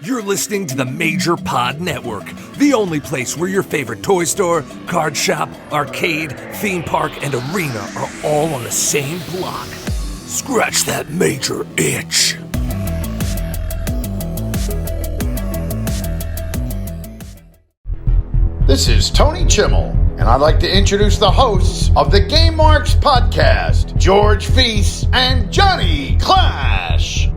You're listening to the Major Pod Network, the only place where your favorite toy store, card shop, arcade, theme park, and arena are all on the same block. Scratch that major itch. This is Tony Chimmel, and I'd like to introduce the hosts of the Game Marks podcast, George Feast and Johnny Clash.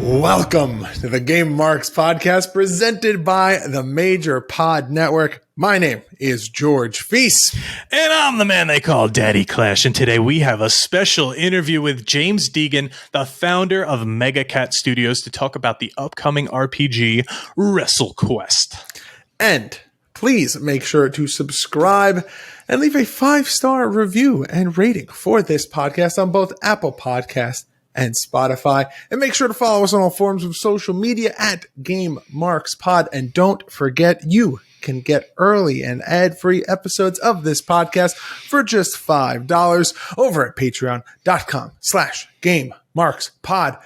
Welcome to the Game Marks podcast presented by the Major Pod Network. My name is George Feast. And I'm the man they call Daddy Clash. And today we have a special interview with James Deighan, the founder of MegaCat Studios, to talk about the upcoming RPG WrestleQuest. And please make sure to subscribe and leave a 5-star review and rating for this podcast on both Apple Podcasts and Spotify. And make sure to follow us on all forms of social media at Game Marks Pod. And don't forget, you can get early and ad-free episodes of this podcast for just $5 over at patreon.com/GameMarksPod.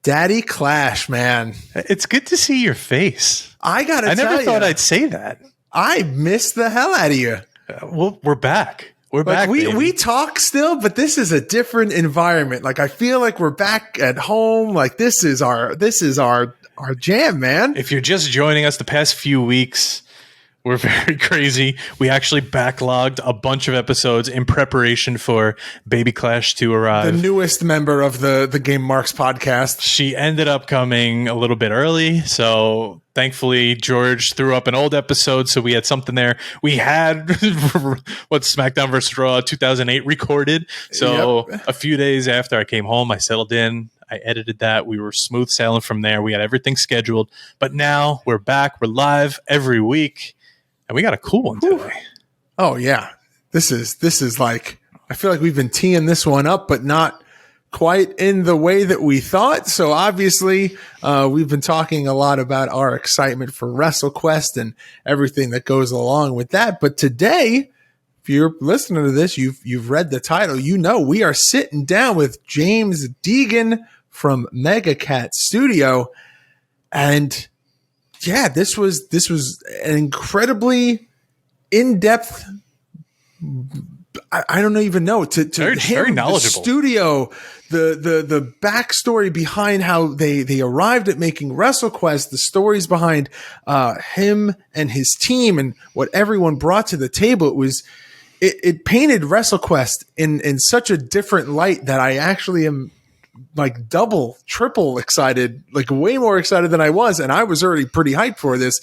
Daddy Clash, man. It's good to see your face. I never thought I'd say that. I missed the hell out of you. Well, we're back. We're back. We talk still, but this is a different environment. Like, I feel like we're back at home. Like, this is our jam, man. If you're just joining us the past few weeks, we're very crazy. We actually backlogged a bunch of episodes in preparation for Baby Clash to arrive. The newest member of the Game Marks podcast. She ended up coming a little bit early, so thankfully George threw up an old episode, so we had something there. We had SmackDown vs. Raw 2008 recorded, so yep. A few days after I came home, I settled in. I edited that. We were smooth sailing from there. We had everything scheduled, but now we're back. We're live every week. And we got a cool one today. Oh yeah. This is like, I feel like we've been teeing this one up, but not quite in the way that we thought. So obviously, we've been talking a lot about our excitement for WrestleQuest and everything that goes along with that. But today, if you're listening to this, you've read the title, you know, we are sitting down with James Deighan from MegaCat Studio. And yeah, this was an incredibly in-depth. I don't even know to very knowledgeable. The studio, the backstory behind how they arrived at making WrestleQuest, the stories behind him and his team, and what everyone brought to the table. It painted WrestleQuest in such a different light that I actually am like double, triple excited, like way more excited than I was. And I was already pretty hyped for this.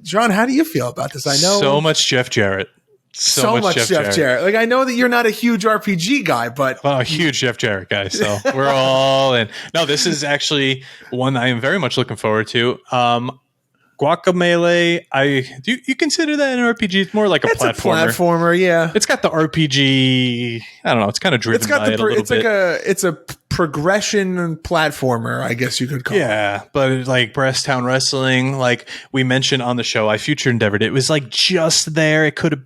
John, how do you feel about this? I know so much Jeff Jarrett. So much Jeff Jarrett. Like, I know that you're not a huge RPG guy, but a huge Jeff Jarrett guy. So we're all in. No, this is actually one I am very much looking forward to. Guacamelee, do you consider that an RPG? It's more like a platformer. It's a platformer, yeah. It's got the RPG. I don't know. It's kind of driven by it a little bit. It's a progression platformer, I guess you could call it. Yeah, but like Brasstown Wrestling, like we mentioned on the show, I future endeavored. It was like just there. It could have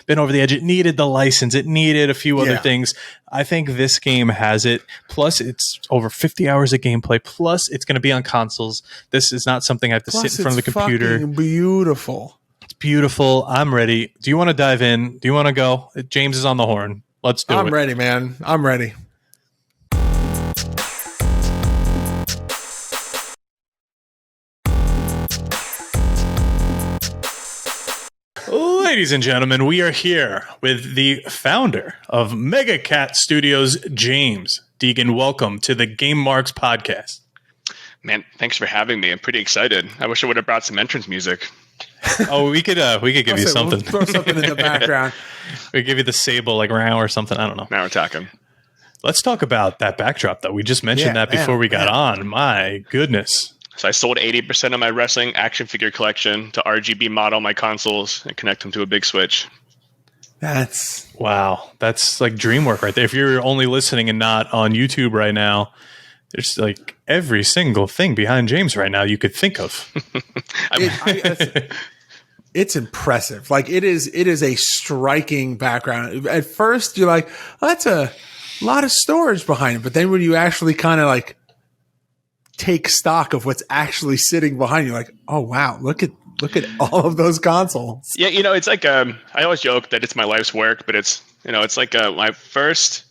been over the edge. It needed the license. It needed a few other things. I think this game has it. Plus, it's over 50 hours of gameplay. Plus, it's going to be on consoles. This is not something I have to sit in front of the computer. Fucking beautiful. It's beautiful. I'm ready. Do you want to dive in? Do you want to go? James is on the horn. Let's do it. I'm ready, man. I'm ready. Ladies and gentlemen, we are here with the founder of MegaCat Studios, James Deighan. Welcome to the Game Marks podcast. Man, thanks for having me. I'm pretty excited. I wish I would have brought some entrance music. Oh, we could give you something. We'll throw something in the background. We give you the sable like row or something. I don't know. Now we're talking. Let's talk about that backdrop though. We just mentioned that before we got on. My goodness. So I sold 80% of my wrestling action figure collection to RGB model my consoles and connect them to a big switch. Wow. That's like dream work right there. If you're only listening and not on YouTube right now, there's like every single thing behind James right now you could think of. It's impressive. Like it is a striking background. At first you're like, oh, that's a lot of storage behind it. But then when you actually kind of like take stock of what's actually sitting behind you, like, oh wow, look at all of those consoles. Yeah, it's like I always joke that it's my life's work, but it's it's like my first,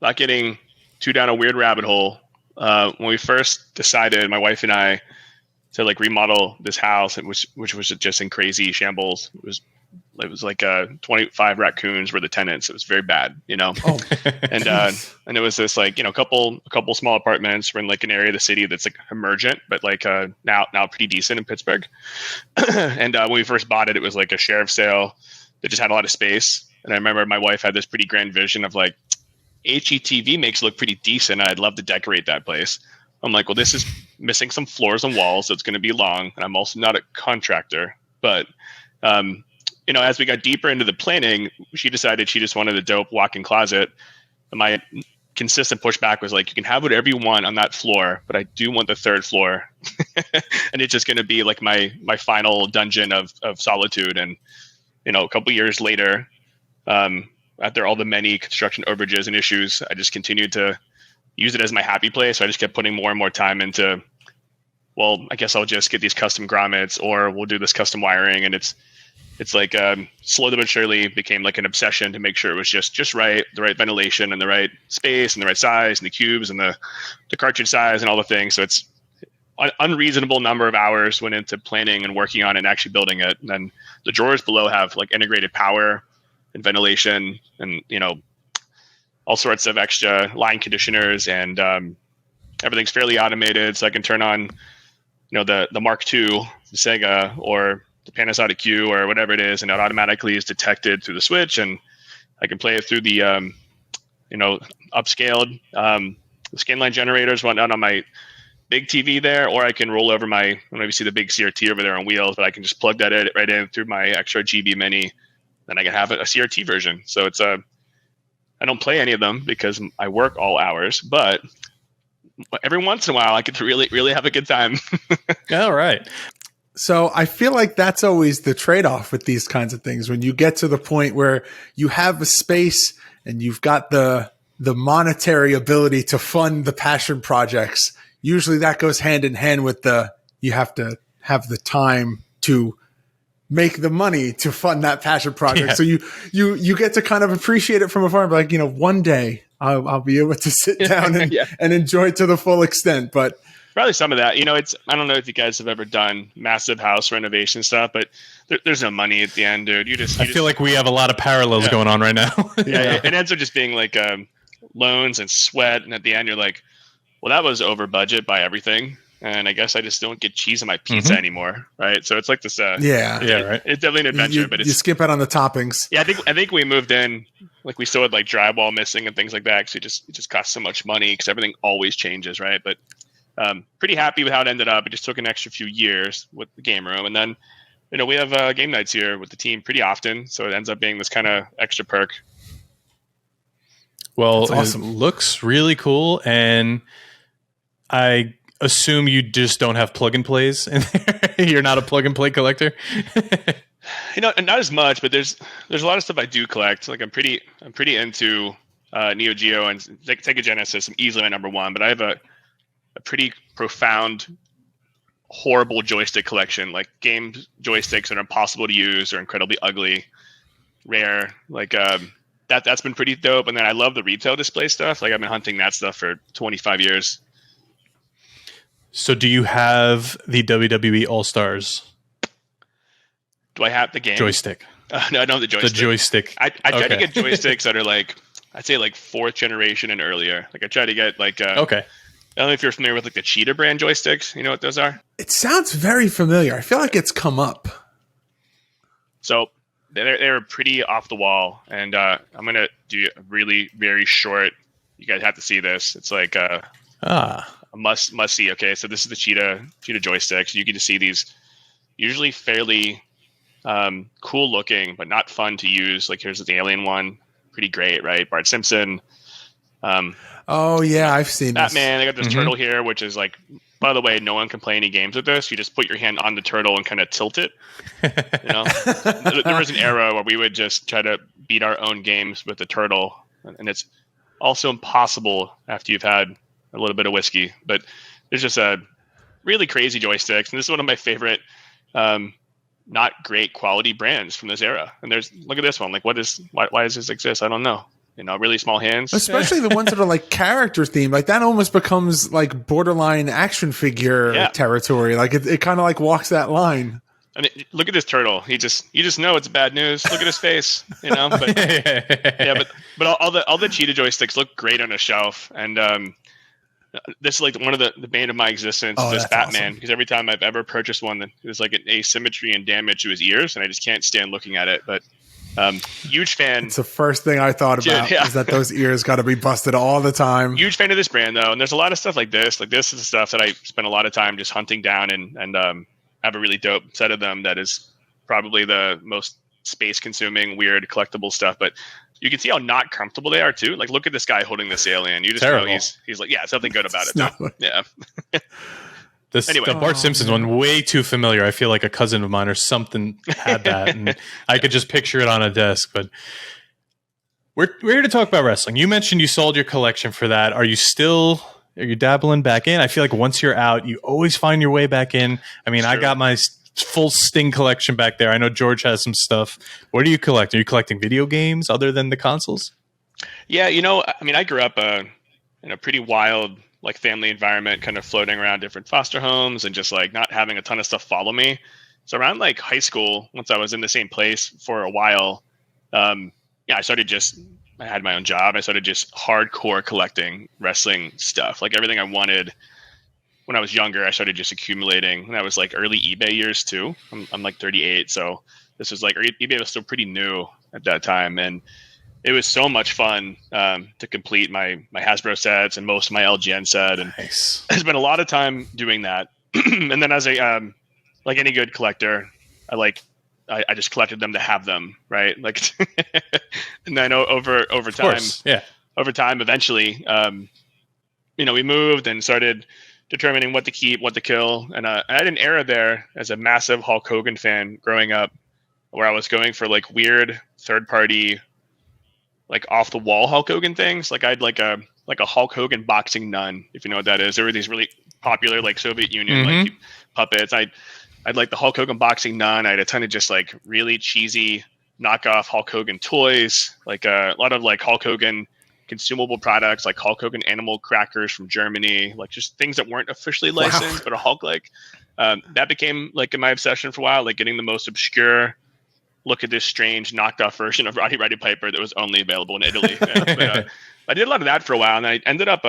not getting too down a weird rabbit hole. When we first decided, my wife and I, to like remodel this house, which was just in crazy shambles. It was like 25 raccoons were the tenants. It was very bad, Oh, and it was this like a couple small apartments. We're in like an area of the city that's like emergent, but like now pretty decent in Pittsburgh. And when we first bought it, it was like a sheriff's sale that just had a lot of space. And I remember my wife had this pretty grand vision of like, HETV makes it look pretty decent. I'd love to decorate that place. I'm like, well, this is missing some floors and walls, so it's going to be long. And I'm also not a contractor. But, as we got deeper into the planning, she decided she just wanted a dope walk-in closet. And my consistent pushback was like, you can have whatever you want on that floor, but I do want the third floor. And it's just going to be like my final dungeon of solitude. And, a couple years later, after all the many construction overages and issues, I just continued to use it as my happy place. So I just kept putting more and more time into, well, I guess I'll just get these custom grommets, or we'll do this custom wiring. And it's like slowly but surely became like an obsession to make sure it was just right, the right ventilation and the right space and the right size and the cubes and the cartridge size and all the things. So it's an unreasonable number of hours went into planning and working on it and actually building it. And then the drawers below have like integrated power and ventilation and, all sorts of extra line conditioners, and everything's fairly automated. So I can turn on, the Mark II, the Sega, or the Panasonic Q, or whatever it is, and it automatically is detected through the switch, and I can play it through the, upscaled scanline generators, whatnot on my big TV there, or I can roll over I don't know if you see the big CRT over there on wheels, but I can just plug that right in through my extra GB Mini, then I can have a CRT version. So it's I don't play any of them because I work all hours, but every once in a while I get to really, really have a good time. All right. So I feel like that's always the trade-off with these kinds of things. When you get to the point where you have a space and you've got the monetary ability to fund the passion projects, usually that goes hand in hand with you have to have the time to make the money to fund that passion project. Yeah. So you get to kind of appreciate it from afar and be like, one day I'll be able to sit down and enjoy it to the full extent. But probably some of that, I don't know if you guys have ever done massive house renovation stuff, but there's no money at the end, dude. I feel like we have a lot of parallels going on right now. Yeah. It ends up just being like loans and sweat. And at the end you're like, well, that was over budget by everything. And I guess I just don't get cheese on my pizza anymore, right? So it's like this. Right. It's definitely an adventure, but you skip out on the toppings. Yeah, I think we moved in, like we still had like drywall missing and things like that. Because it just costs so much money because everything always changes, right? But pretty happy with how it ended up. It just took an extra few years with the game room, and then we have game nights here with the team pretty often, so it ends up being this kind of extra perk. Well, That's awesome. It looks really cool, and I assume you just don't have plug and plays in there. You're not a plug and play collector. Not as much, but there's a lot of stuff I do collect. Like I'm pretty into Neo Geo and Sega Genesis. I'm easily my number one, but I have a pretty profound, horrible joystick collection. Like game joysticks that are impossible to use or incredibly ugly, rare. Like that's been pretty dope. And then I love the retail display stuff. Like I've been hunting that stuff for 25 years. So do you have the WWE All-Stars? Do I have the game? Joystick. No, I don't have the joystick. The joystick. I try to get joysticks that are like, I'd say like 4th generation and earlier. Like I try to get like, okay. I don't know if you're familiar with like the Cheetah brand joysticks. You know what those are? It sounds very familiar. I feel like it's come up. So they're pretty off the wall. And I'm going to do a really very short, you guys have to see this. It's like a must see. Okay, so this is the Cheetah joysticks. You get to see these usually fairly cool looking, but not fun to use. Like here's the alien one, pretty great, right? Bart Simpson. Oh yeah, I've seen Batman. this. I got this turtle here, which is like, by the way, no one can play any games with this. You just put your hand on the turtle and kind of tilt it. You know, there was an era where we would just try to beat our own games with the turtle, and it's also impossible after you've had a little bit of whiskey. But there's just a really crazy joysticks, and this is one of my favorite, not great quality brands from this era. And look at this one. Like, why does this exist? I don't know. You know, really small hands. Especially the ones that are like character themed. Like that almost becomes like borderline action figure territory. Like it kind of like walks that line. I mean, look at this turtle. You just know it's bad news. Look at his face, you know. But but all the cheetah joysticks look great on a shelf, and this is like one of the bane of my existence. This Batman, because every time I've ever purchased one, there's like an asymmetry and damage to his ears, and I just can't stand looking at it. But huge fan. It's the first thing I thought about is that those ears got to be busted all the time. Huge fan of this brand though, and there's a lot of stuff like this. Like this is the stuff that I spend a lot of time just hunting down and have a really dope set of them that is probably the most space consuming weird collectible stuff. But you can see how not comfortable they are too. Like look at this guy holding this alien. You just know he's like, yeah, something good about it. Yeah. The Bart Simpson one, way too familiar. I feel like a cousin of mine or something had that, and I could just picture it on a desk. But we're here to talk about wrestling. You mentioned you sold your collection for that. Are you dabbling back in? I feel like once you're out, you always find your way back in. I mean, I got my full Sting collection back there. I know George has some stuff. What do you collect? Are you collecting video games other than the consoles? Yeah, you know, I mean, I grew up in a pretty wild like family environment, kind of floating around different foster homes and just like not having a ton of stuff follow me. So around like high school, once I was in the same place for a while, I had my own job. I started just hardcore collecting wrestling stuff, like everything I wanted. When I was younger, I started just accumulating. And that was like early eBay years too. I'm like 38. So this was like, eBay was still pretty new at that time. And it was so much fun to complete my Hasbro sets and most of my LGN set. And I spent a lot of time doing that. And then as like any good collector, I just collected them to have them, right? Like, and then over time, over time, eventually, we moved and started determining what to keep, what to kill. And I had an era there as a massive Hulk Hogan fan growing up where I was going for like weird third party, like off the wall Hulk Hogan things. Like I'd like a Hulk Hogan boxing nun, if you know what that is. There were these really popular like Soviet Union like puppets. I'd like the Hulk Hogan boxing nun. I had a ton of just like really cheesy knockoff Hulk Hogan toys, like a lot of like Hulk Hogan consumable products, like Hulk Hogan animal crackers from Germany, like just things that weren't officially licensed, but are Hulk like. That became like my obsession for a while, like getting the most obscure look at this strange knocked off version of Roddy Piper that was only available in Italy. But, I did a lot of that for a while, and I ended up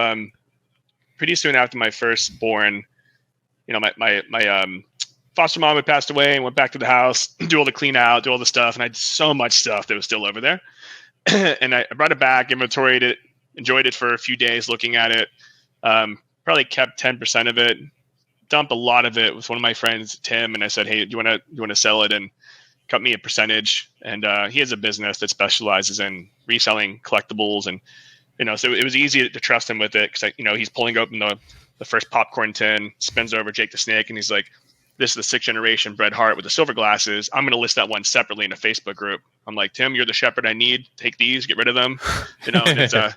pretty soon after my firstborn, my foster mom had passed away and went back to the house, do all the clean out, do all the stuff. And I had so much stuff that was still over there. And I brought it back, inventoried it, enjoyed it for a few days looking at it. Probably kept 10% of it, dumped a lot of it with one of my friends, Tim. And I said, hey, do you want to sell it and cut me a percentage? And he has a business that specializes in reselling collectibles. And, so it was easy to trust him with it because, he's pulling open the first popcorn tin, spins over Jake the Snake, and he's like, this is the 6th generation Bret Hart with the silver glasses. I'm going to list that one separately in a Facebook group. I'm like, Tim, you're the shepherd I need. Take these, get rid of them. And it's but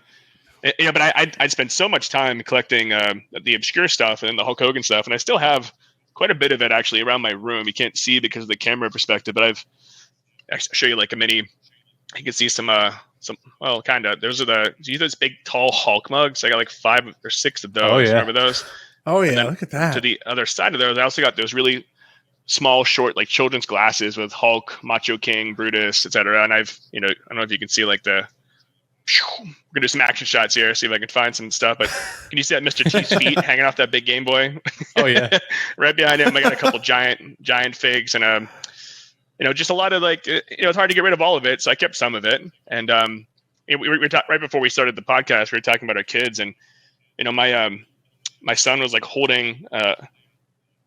I'd spent so much time collecting the obscure stuff and the Hulk Hogan stuff, and I still have quite a bit of it actually around my room. You can't see because of the camera perspective, but I'll show you like a mini. You can see some kind of. Those are those big tall Hulk mugs. I got like 5 or 6 of those. Oh yeah, remember those? Oh yeah, look at that. To the other side of those, I also got those really small, short, like children's glasses with Hulk, Macho King, Brutus, etc. And I've, I don't know if you can see like we're gonna do some action shots here, see if I can find some stuff. But can you see that Mr. T's feet hanging off that big Game Boy? Oh yeah, right behind him, I got a couple giant figs and just a lot of like, it's hard to get rid of all of it, so I kept some of it. And we were right before we started the podcast, we were talking about our kids, and my son was like holding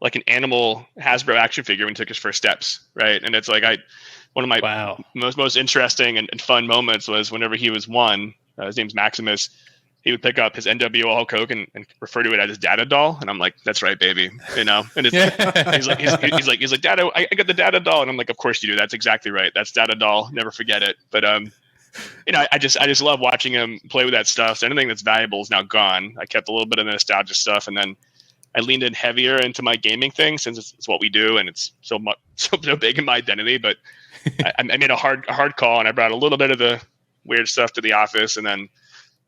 like an animal Hasbro action figure when he took his first steps, right? And it's like one of my most interesting and fun moments was whenever he was one. His name's Maximus. He would pick up his NWO Hulk Hogan and refer to it as his Dada doll, and I'm like, "That's right, baby," And it's he's like, "Dada, I got the Dada doll," and I'm like, "Of course you do. That's exactly right. That's Dada doll. Never forget it." But I just love watching him play with that stuff. So anything that's valuable is now gone. I kept a little bit of the nostalgia stuff, and then I leaned in heavier into my gaming thing since it's what we do, and it's so big in my identity. But I made a hard call, and I brought a little bit of the weird stuff to the office, and then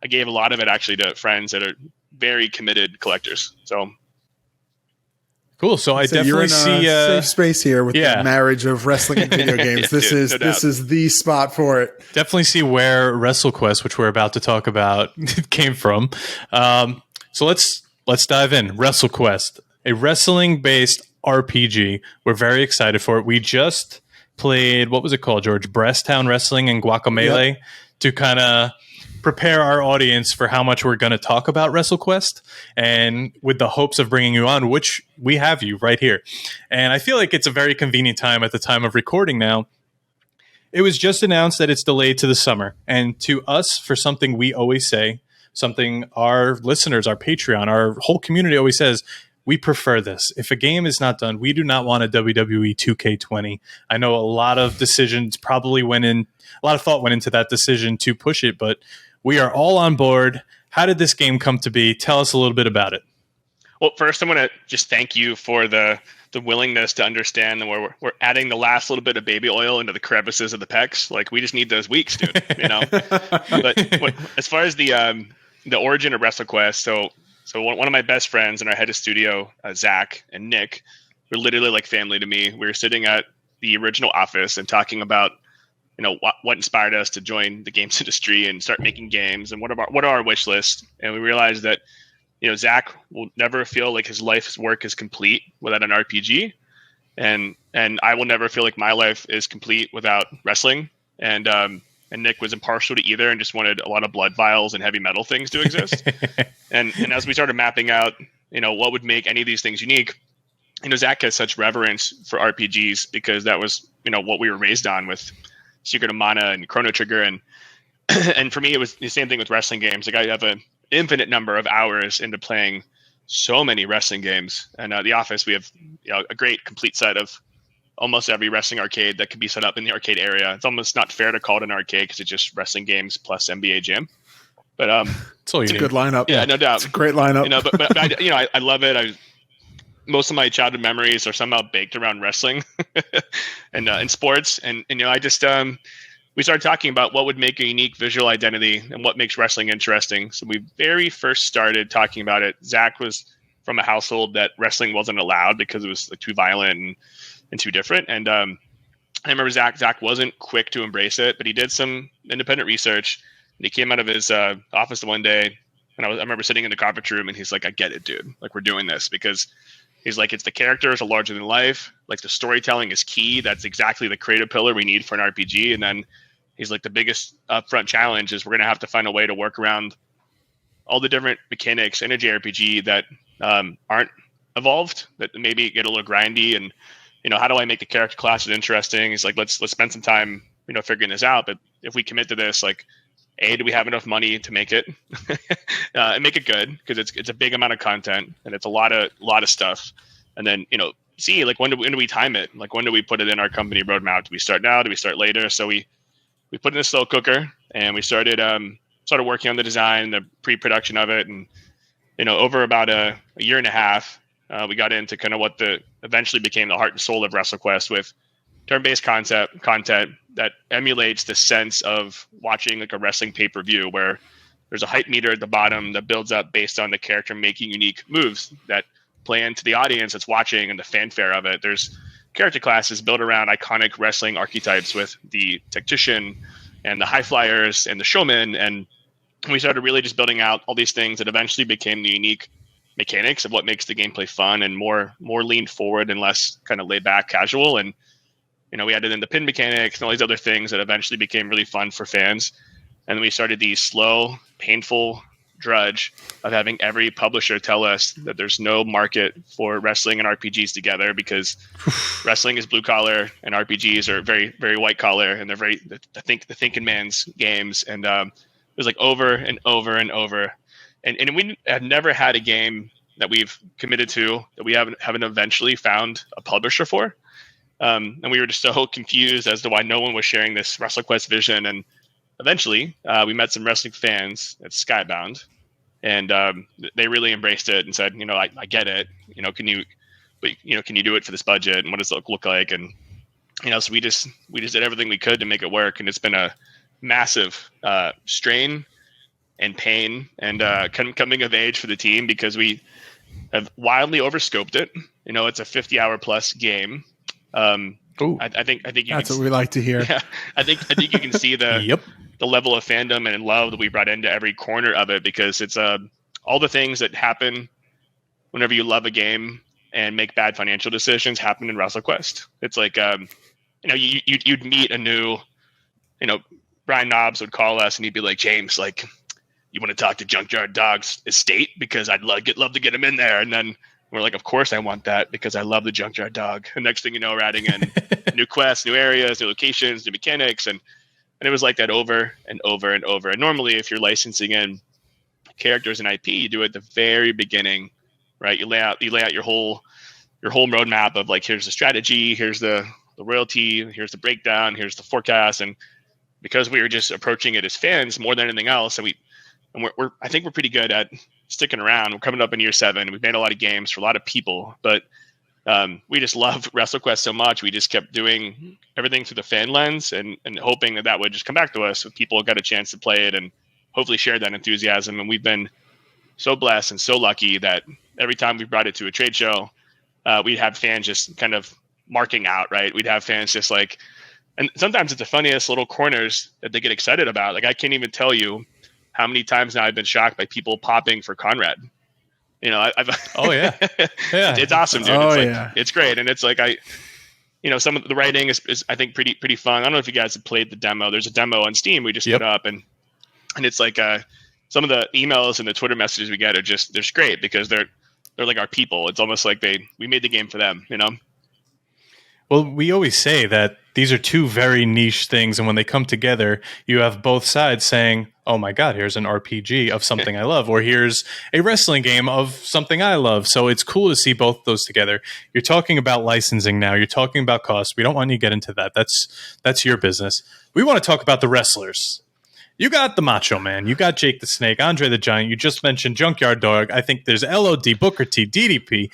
I gave a lot of it actually to friends that are very committed collectors. So cool. So I definitely you're in see a safe space here with the marriage of wrestling and video games. This is the spot for it. Definitely see where WrestleQuest, which we're about to talk about, came from. So let's dive in. WrestleQuest, a wrestling-based RPG. We're very excited for it. We just played, what was it called, George? Brasstown Wrestling and Guacamelee to kind of prepare our audience for how much we're going to talk about WrestleQuest, and with the hopes of bringing you on, which we have you right here. And I feel like it's a very convenient time at the time of recording now. It was just announced that it's delayed to the summer. And to us, for something we always say, something our listeners, our Patreon, our whole community always says, we prefer this. If a game is not done, we do not want a WWE 2K20. I know a lot of decisions probably a lot of thought went into that decision to push it, but we are all on board. How did this game come to be? Tell us a little bit about it. Well, first, I want to just thank you for the willingness to understand that we're adding the last little bit of baby oil into the crevices of the pecs. Like, we just need those weeks, dude. But as far as the origin of WrestleQuest, so one of my best friends and our head of studio, Zach and Nick, were literally like family to me. We were sitting at the original office and talking about what inspired us to join the games industry and start making games, and what are our wish lists. And we realized that Zach will never feel like his life's work is complete without an RPG, and I will never feel like my life is complete without wrestling. And Nick was impartial to either and just wanted a lot of blood vials and heavy metal things to exist. and as we started mapping out what would make any of these things unique, Zach has such reverence for RPGs because that was what we were raised on with Secret of Mana and Chrono Trigger, and for me it was the same thing with wrestling games. Like, I have an infinite number of hours into playing so many wrestling games, and the office we have a great complete set of almost every wrestling arcade that can be set up in the arcade area. It's almost not fair to call it an arcade because it's just wrestling games plus NBA Jam. But it's a good lineup. Yeah, no doubt. It's a great lineup. But I love it. Most of my childhood memories are somehow baked around wrestling and in sports. And I just we started talking about what would make a unique visual identity and what makes wrestling interesting. So we very first started talking about it. Zach was from a household that wrestling wasn't allowed because it was too violent and too different. And I remember Zach wasn't quick to embrace it, but he did some independent research. And he came out of his office one day, and I remember sitting in the conference room, and he's like, "I get it, dude. Like, we're doing this because." He's like, it's the characters are larger than life. Like, the storytelling is key. That's exactly the creative pillar we need for an RPG. And then he's like, the biggest upfront challenge is we're going to have to find a way to work around all the different mechanics in a JRPG that aren't evolved, that maybe get a little grindy. And, how do I make the character classes interesting? He's like, let's spend some time, figuring this out. But if we commit to this, like, A, do we have enough money to make it and make it good? Because it's a big amount of content and it's a lot of stuff. And then, C, like, when do we time it? Like, when do we put it in our company roadmap? Do we start now? Do we start later? So we put it in a slow cooker and we started working on the design, the pre-production of it. And, over about a year and a half, we got into kind of what eventually became the heart and soul of WrestleQuest with turn-based content that emulates the sense of watching like a wrestling pay-per-view where there's a hype meter at the bottom that builds up based on the character making unique moves that play into the audience that's watching and the fanfare of it. There's character classes built around iconic wrestling archetypes with the tactician and the high flyers and the showman. And we started really just building out all these things that eventually became the unique mechanics of what makes the gameplay fun and more leaned forward and less kind of laid back casual. And we added in the pin mechanics and all these other things that eventually became really fun for fans. And then we started these slow, painful drudge of having every publisher tell us that there's no market for wrestling and RPGs together because wrestling is blue collar and RPGs are very, very white collar, and they're the thinking man's games. And it was like over and over and over. And we have never had a game that we've committed to that we haven't eventually found a publisher for. And we were just so confused as to why no one was sharing this WrestleQuest vision. And eventually, we met some wrestling fans at Skybound, and they really embraced it and said, I get it. Can you do it for this budget? And what does it look like? And so we just did everything we could to make it work. And it's been a massive strain and pain and coming of age for the team because we have wildly overscoped it. It's a 50-hour plus game. I think that's what we like to hear. Yeah, I think you can see the the level of fandom and love that we brought into every corner of it because it's all the things that happen whenever you love a game and make bad financial decisions happen in WrestleQuest. It's like you'd meet a new Brian Knobs would call us and he'd be like, James, like, you want to talk to Junkyard Dog's estate because I'd love to get him in there. And then we're like, of course I want that because I love the Junkyard Dog. And next thing you know, we're adding in new quests, new areas, new locations, new mechanics. And it was like that over and over and over. And normally if you're licensing in characters and IP, you do it at the very beginning, right? You lay out your whole roadmap of like, here's the strategy, here's the royalty, here's the breakdown, here's the forecast. And because we were just approaching it as fans more than anything else, I think we're pretty good at sticking around. We're coming up in year 7. We've made a lot of games for a lot of people, but we just love WrestleQuest so much. We just kept doing everything through the fan lens and hoping that would just come back to us if people got a chance to play it and hopefully share that enthusiasm. And we've been so blessed and so lucky that every time we brought it to a trade show, we'd have fans just kind of marking out, right? We'd have fans just like, and sometimes it's the funniest little corners that they get excited about. Like I can't even tell you how many times now I've been shocked by people popping for Conrad. Oh yeah, yeah, it's awesome, dude. Oh, It's great, and it's like some of the writing is I think pretty fun. I don't know if you guys have played the demo. There's a demo on Steam we just put up, and it's like some of the emails and the Twitter messages we get are they're great because they're like our people. It's almost like we made the game for them, Well, we always say that these are two very niche things, and when they come together, you have both sides saying, oh my God, here's an RPG of something I love, or here's a wrestling game of something I love. So it's cool to see both those together. You're talking about licensing now. You're talking about costs. We don't want you to get into that. That's your business. We want to talk about the wrestlers. You got the Macho Man. You got Jake the Snake, Andre the Giant. You just mentioned Junkyard Dog. I think there's LOD, Booker T, DDP.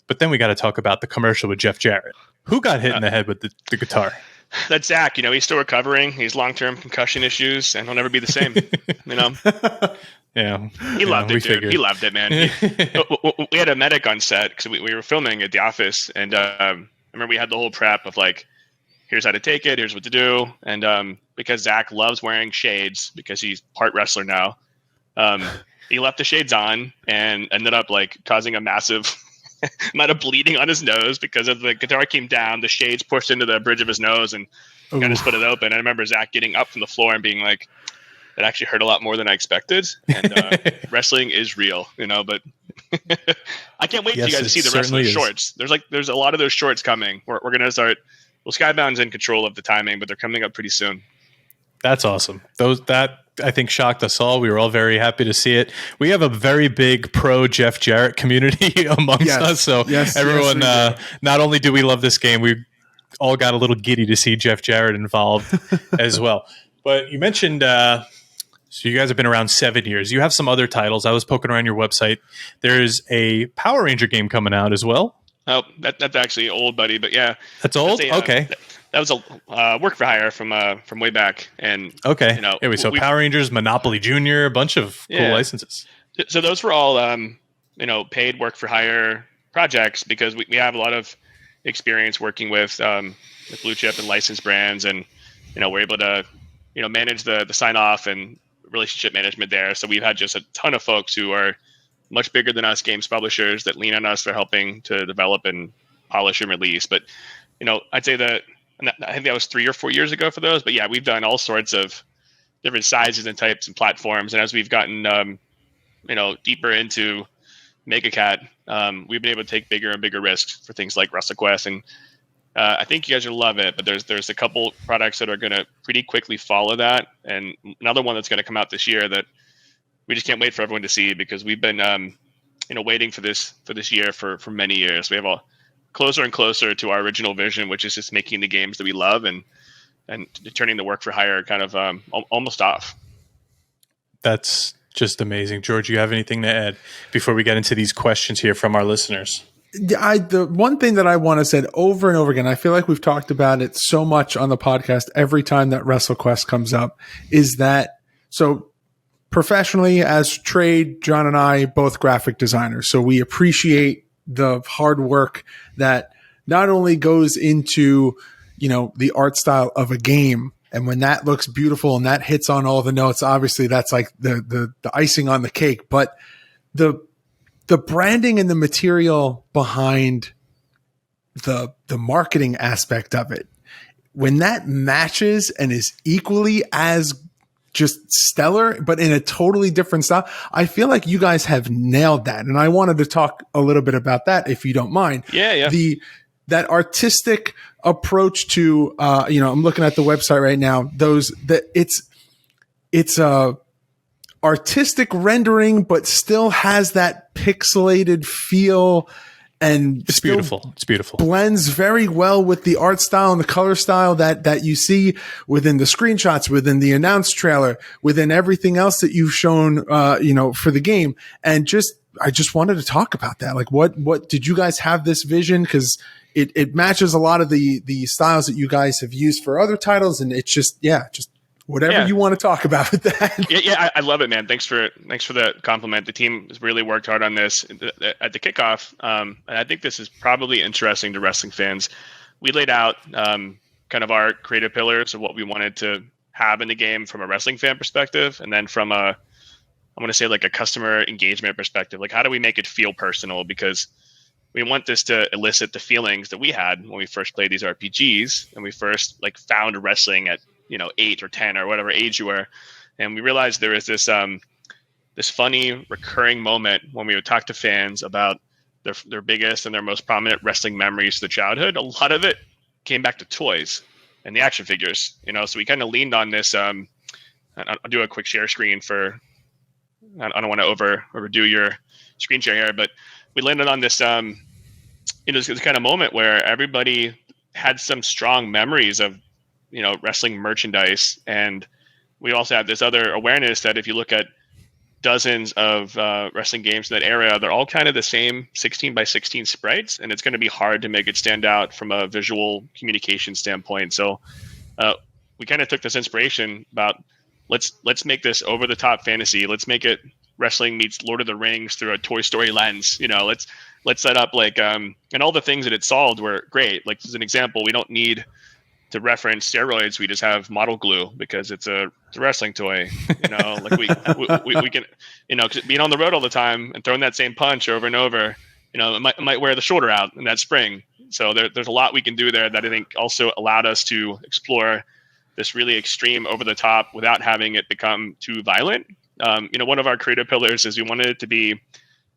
But then we got to talk about the commercial with Jeff Jarrett. Who got hit in the head with the guitar? That's Zach. He's still recovering. He's long-term concussion issues, and he'll never be the same. Yeah, he loved it, dude. Figured. He loved it, man. We had a medic on set because we were filming at the office, and I remember we had the whole prep of like, here's how to take it, here's what to do, and because Zach loves wearing shades because he's part wrestler now, he left the shades on and ended up like causing a massive amount of bleeding on his nose because as the guitar came down, the shades pushed into the bridge of his nose and kind of split it open. I remember Zach getting up from the floor and being like, "That actually hurt a lot more than I expected." And wrestling is real, but I can't wait for you guys to see the wrestling shorts. There's a lot of those shorts coming. We're going to start. Well, Skybound's in control of the timing, but they're coming up pretty soon. That's awesome. That I think shocked us all. We were all very happy to see it. We have a very big pro Jeff Jarrett community amongst us. So everyone, not only do we love this game, we all got a little giddy to see Jeff Jarrett involved as well. But you mentioned, so you guys have been around 7 years. You have some other titles. I was poking around your website. There's a Power Ranger game coming out as well. Oh, that's actually old, buddy. But yeah, that's old. Okay. That was a work for hire from way back, and okay. So Power Rangers, Monopoly Junior, a bunch of cool licenses. So those were all paid work for hire projects because we have a lot of experience working with blue chip and licensed brands, and we're able to manage the sign off and relationship management there. So we've had just a ton of folks who are much bigger than us games publishers that lean on us for helping to develop and polish and release. But I'd say that. I think that was 3 or 4 years ago for those, but yeah, we've done all sorts of different sizes and types and platforms. And as we've gotten deeper into Mega Cat, we've been able to take bigger and bigger risks for things like WrestleQuest, and I think you guys will love it. But there's a couple products that are going to pretty quickly follow that, and another one that's going to come out this year that we just can't wait for everyone to see, because we've been waiting for this year for many years. We have a closer and closer to our original vision, which is just making the games that we love and turning the work for hire kind of almost off. That's just amazing. George, you have anything to add before we get into these questions here from our listeners? The one thing that I want to say over and over again, I feel like we've talked about it so much on the podcast every time that WrestleQuest comes up, is that, so professionally as trade, John and I, both graphic designers. So we appreciate the hard work that not only goes into, the art style of a game. And when that looks beautiful and that hits on all the notes, obviously that's like the icing on the cake, but the branding and the material behind the marketing aspect of it, when that matches and is equally as just stellar, but in a totally different style, I feel like you guys have nailed that. And I wanted to talk a little bit about that, if you don't mind. Yeah. That artistic approach to, I'm looking at the website right now, it's a artistic rendering, but still has that pixelated feel, and it's beautiful. It's beautiful. Blends very well with the art style and the color style that you see within the screenshots, within the announced trailer, within everything else that you've shown, for the game. And I just wanted to talk about that. Like, what did you guys have this vision? Because it matches a lot of the styles that you guys have used for other titles, and it's just whatever you want to talk about with that. Yeah, I love it, man. Thanks for the compliment. The team has really worked hard on this at the kickoff, and I think this is probably interesting to wrestling fans. We laid out kind of our creative pillars of what we wanted to have in the game from a wrestling fan perspective, and then from I want to say like a customer engagement perspective. Like, how do we make it feel personal? Because we want this to elicit the feelings that we had when we first played these RPGs and we first found wrestling at 8 or 10 or whatever age you were. And we realized there was this funny recurring moment when we would talk to fans about their biggest and their most prominent wrestling memories of the childhood. A lot of it came back to toys and the action figures, so we kind of leaned on this. I'll do a quick share screen I don't want to overdo your screen share here, but we landed on this, this kind of moment where everybody had some strong memories of, wrestling merchandise. And we also have this other awareness that if you look at dozens of wrestling games in that era, they're all kind of the same 16 by 16 sprites. And it's going to be hard to make it stand out from a visual communication standpoint. So we kind of took this inspiration about let's make this over the top fantasy. Let's make it wrestling meets Lord of the Rings through a Toy Story lens. Let's set up and all the things that it solved were great. Like, as an example, we don't need to reference steroids. We just have model glue because it's a wrestling toy. We can, 'cause being on the road all the time and throwing that same punch over and over, it might wear the shoulder out in that spring. So there's a lot we can do there that I think also allowed us to explore this really extreme over the top without having it become too violent. One of our creative pillars is we wanted it to be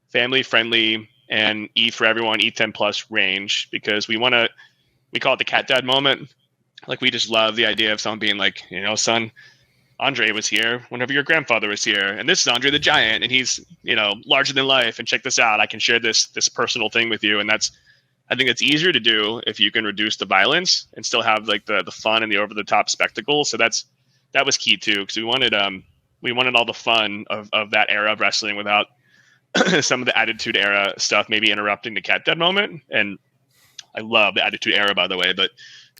family friendly and E for everyone, E10 plus range, because we call it the cat dad moment. Like, we just love the idea of someone being like, son, Andre was here whenever your grandfather was here. And this is Andre the Giant. And he's, larger than life. And check this out. I can share this personal thing with you. And I think it's easier to do if you can reduce the violence and still have the fun and the over the top spectacle. So that was key too. Cause we wanted all the fun of that era of wrestling without some of the Attitude Era stuff maybe interrupting the cat dead moment. And I love the Attitude Era, by the way, but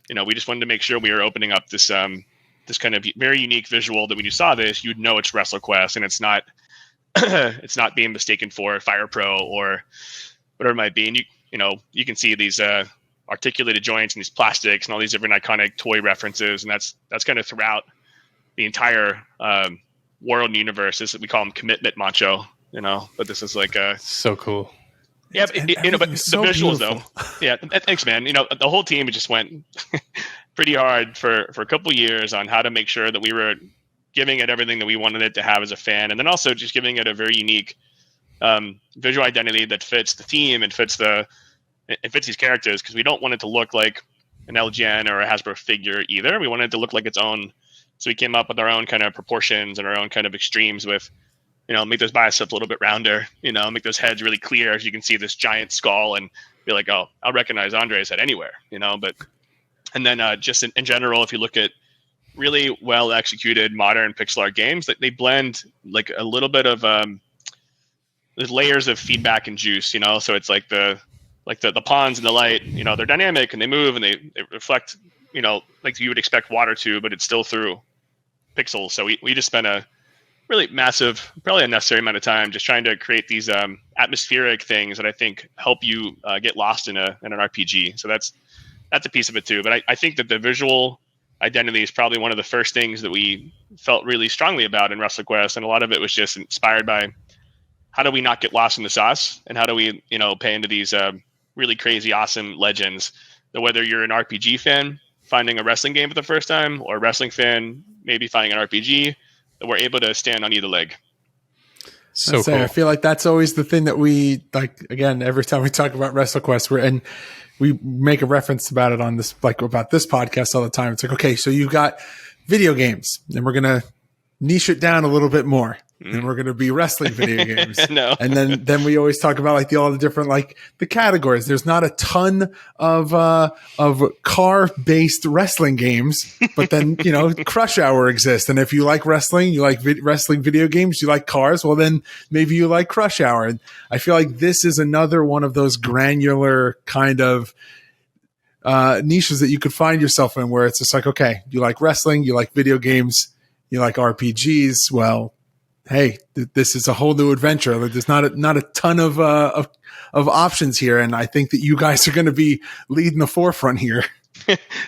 we just wanted to make sure we were opening up this kind of very unique visual that when you saw this, you'd know it's WrestleQuest, and it's not it's not being mistaken for Fire Pro or whatever it might be. And you can see these articulated joints and these plastics and all these different iconic toy references, and that's kind of throughout the entire world and universe. We call them commitment macho, but this is so cool. Yeah, but the so visuals beautiful. though. Yeah, thanks, man. The whole team just went pretty hard for a couple years on how to make sure that we were giving it everything that we wanted it to have as a fan, and then also just giving it a very unique visual identity that fits the theme and fits these characters, because we don't want it to look like an LGN or a Hasbro figure either. We wanted it to look like its own. So we came up with our own kind of proportions and our own kind of extremes with, make those biceps a little bit rounder, make those heads really clear, as you can see this giant skull and be like, oh, I'll recognize Andre's head anywhere, and then just in general, if you look at really well executed modern pixel art games, they blend like a little bit of there's layers of feedback and juice, so it's like the pawns in the light, they're dynamic and they move and they reflect, like you would expect water to, but it's still through pixels. So we just spent a really massive, probably unnecessary amount of time just trying to create these atmospheric things that I think help you get lost in an RPG. So that's a piece of it too. But I think that the visual identity is probably one of the first things that we felt really strongly about in WrestleQuest, and a lot of it was just inspired by how do we not get lost in the sauce, and how do we pay into these really crazy, awesome legends. That whether you're an RPG fan finding a wrestling game for the first time, or a wrestling fan maybe finding an RPG, that we're able to stand on either leg. So cool. I feel like that's always the thing that we like. Again, every time we talk about WrestleQuest, we make a reference about it on this, like about this podcast all the time. It's like, okay, so you've got video games, and we're gonna niche it down a little bit more, and we're gonna be wrestling video games. No. And then we always talk about like all the different like the categories. There's not a ton of car based wrestling games, but then Crush Hour exists, and if you like wrestling, you like wrestling video games, you like cars, well then maybe you like Crush Hour. And I feel like this is another one of those granular kind of niches that you could find yourself in, where it's just like, okay, you like wrestling, you like video games, you like RPGs. Well, hey, this is a whole new adventure. There's not a ton of options here, and I think that you guys are going to be leading the forefront here.